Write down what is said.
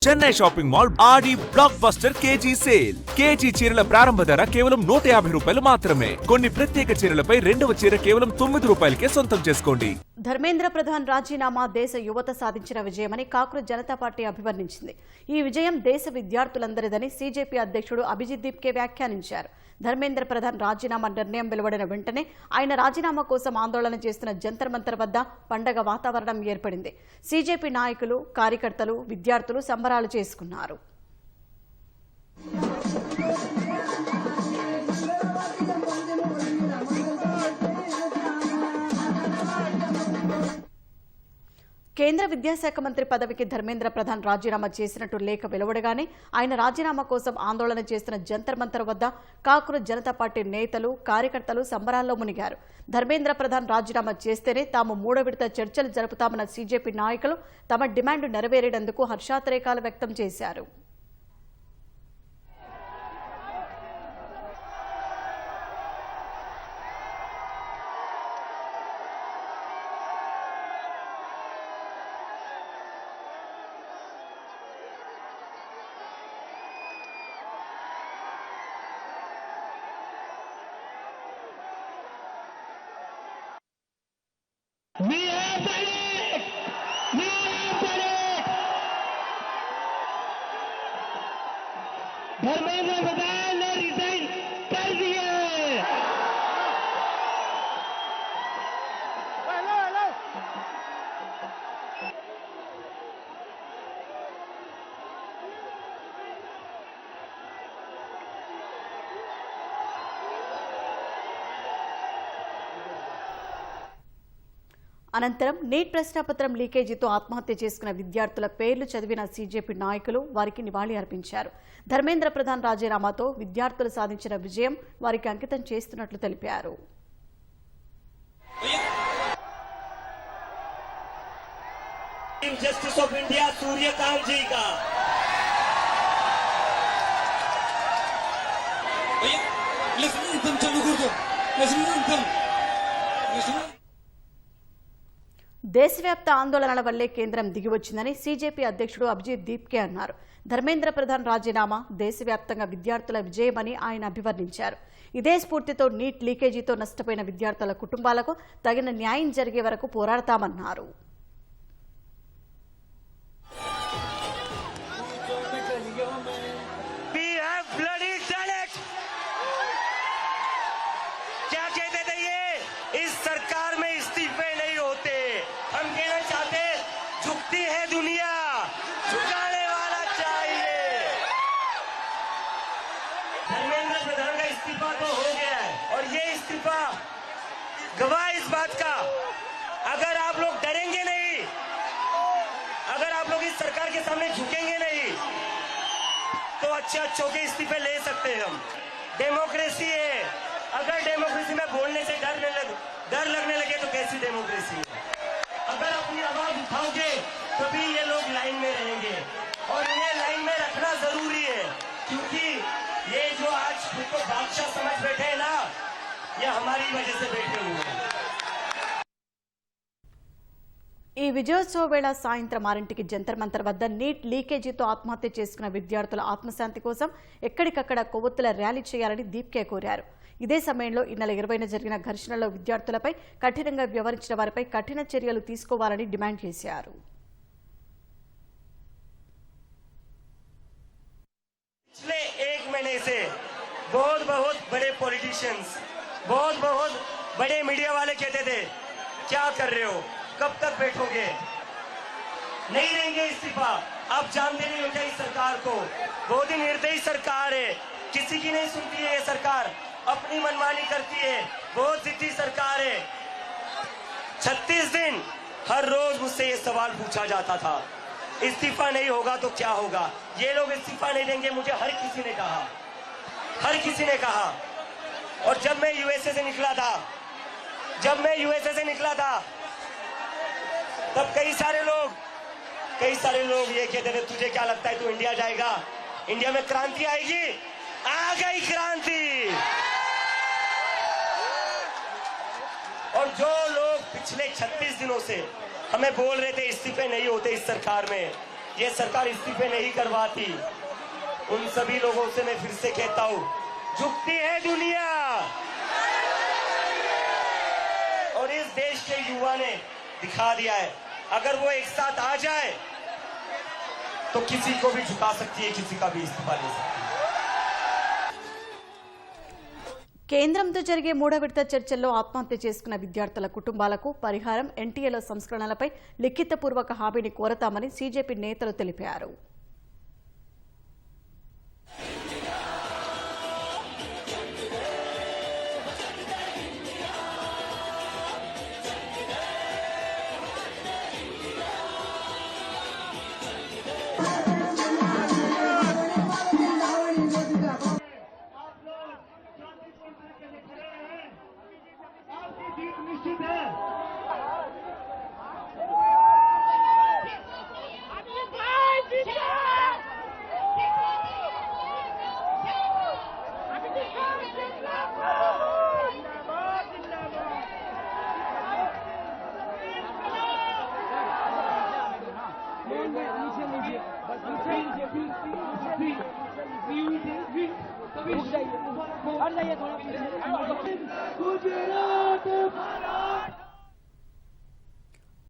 Chennai shopping mall Aadi blockbuster KG sale. KG చీరల ప్రారంభ ధర కేవలం 150 రూపాయలు మాత్రమే. కొన్ని ప్రత్యేక చీరలపై రెండవ చీర కేవలం 9 రూపాయలకే సొంతం చేసుకోండి. ధర్మేంద్ర ప్రధాన్ రాజీనామా దేశ యువత సాధించిన విజయమని కాక్రోజ్ జనతా పార్టీ అభివర్ణించింది. ఈ విజయం దేశ విద్యార్థులందరిదని సీజేపీ అధ్యక్షుడు అభిజిత్ దీప్కే వ్యాఖ్యానించారు. ధర్మేంద్ర ప్రధాన్ రాజీనామా నిర్ణయం వెలువడిన వెంటనే ఆయన రాజీనామా కోసం ఆందోళన చేస్తున్న జంతర్ మంతర్ వద్ద పండగ వాతావరణం ఏర్పడింది. సీజేపీ నాయకులు, కార్యకర్తలు, విద్యార్థులు సంబరాలు చేసుకున్నారు. కేంద్ర విద్యాశాఖ మంత్రి పదవికి ధర్మేంద్ర ప్రధాన్ రాజీనామా చేసినట్టు లేఖ వెలువడగానే ఆయన రాజీనామా కోసం ఆందోళన చేస్తున్న జంతర్ మంతర్ వద్ద కాక్రోజ్ జనతా పార్టీ నేతలు, కార్యకర్తలు సంబరాల్లో మునిగారు. ధర్మేంద్ర ప్రధాన్ రాజీనామా చేస్తేనే తాము 3వ విడత చర్చలు జరుపుతామన్న సీజేపీ నాయకులు తమ డిమాండ్ నెరవేరేందుకు హర్షాతిరేకాలు వ్యక్తం చేశారు. धर्मेंद्र प्रधान ने रिजाइन कर दिया है। అనంతరం నీట్ ప్రశ్నాపత్రం లీకేజీతో ఆత్మహత్య చేసుకున్న విద్యార్థుల పేర్లు చదివిన సీజేపీ నాయకులు వారికి నివాళి అర్పించారు. ధర్మేంద్ర ప్రధాన్ రాజీనామాతో విద్యార్థులు సాధించిన విజయం వారికి అంకితం చేస్తున్నట్లు తెలిపారు. जस्टिस ऑफ इंडिया सूर्यकांत जी का దేశవ్యాప్త ఆందోళనల వల్లే కేంద్రం దిగివచ్చిందని సీజేపీ అధ్యక్షుడు అభిజిత్ దీప్కే అన్నారు. ధర్మేంద్ర ప్రధాన్ రాజీనామా దేశవ్యాప్తంగా విద్యార్థుల విజయమని ఆయన అభివర్ణించారు. ఇదే స్ఫూర్తితో నీట్ లీకేజీతో నష్టపోయిన విద్యార్థుల కుటుంబాలకు తగిన న్యాయం జరిగే వరకు పోరాడతామన్నారు. झुकती है दुनिया, झुकाने वाला चाहिए। धर्मेंद्र प्रधान का इस्तीफा तो हो गया है और ये इस्तीफा गवाह इस बात का, अगर आप लोग डरेंगे नहीं, अगर आप लोग इस सरकार के सामने झुकेंगे नहीं तो अच्छे के इस्तीफे ले सकते हैं हम। डेमोक्रेसी है, अगर डेमोक्रेसी में बोलने से डर लगने लगे तो कैसी डेमोक्रेसी है? अगर अपनी आवाज उठाओगे तो भी ये लोग लाइन में रहेंगे और इन्हें लाइन में रखना जरूरी है, क्योंकि ये जो आज खुद को बादशाह समझ बैठे हैं ना, ये हमारी वजह से बैठे हुए हैं। ఈ విజయోత్సవ వేళ సాయంత్రం 6ంటికి జంతర్ మంతర్ వద్ద నీట్ లీకేజీతో ఆత్మహత్య చేసుకున్న విద్యార్థుల ఆత్మశాంతి కోసం ఎక్కడికక్కడ కొవ్వొత్తుల ర్యాలీ చేయాలని దీప్కే కోరారు. ఇదే సమయంలో ఈ నెల 20న జరిగిన ఘర్షణలో విద్యార్థులపై కఠినంగా వ్యవహరించిన వారిపై కఠిన చర్యలు తీసుకోవాలని డిమాండ్ చేశారు. पिछले 1 महीने से बहुत बड़े पॉलिटिशियंस, बहुत बड़े मीडिया वाले कहते थे क्या कर रहे हो, कब तक बैठोगे, नहीं देंगे इस्तीफा। आप जानते नहीं होते इस सरकार को, बहुत ही निर्दयी सरकार है, किसी की नहीं सुनती है ये सरकार, अपनी मनमानी करती है, बहुत जिद्दी सरकार है। 36 दिन हर रोज मुझसे ये सवाल पूछा जाता था, इस्तीफा नहीं होगा तो क्या होगा, ये लोग इस्तीफा नहीं देंगे, मुझे हर किसी ने कहा। और जब मैं यूएसए से निकला था तब कई सारे लोग ये कहते थे तुझे क्या लगता है तू इंडिया जाएगा, इंडिया में क्रांति आएगी, आ गई क्रांति। और जो लोग पिछले 36 दिनों से हमें बोल रहे थे इस्तीफे नहीं होते इस सरकार में, ये सरकार इस्तीफे नहीं करवाती। उन सभी लोगों से मैं फिर से कहता हूं, झुकती है दुनिया और इस देश के युवा ने दिखा दिया है, अगर वो एक साथ आ जाए तो किसी को भी झुका सकती है, किसी का भी इस्तीफा ले सकती है। కేంద్రంతో జరిగే మూడో విడత చర్చల్లో ఆత్మహత్య చేసుకున్న విద్యార్థుల కుటుంబాలకు పరిహారం, ఎన్టీఏలో సంస్కరణలపై లిఖితపూర్వక హామీని కోరతామని సీజేపీ నేతలు తెలిపారు. निश्चित है। गुजरात भारत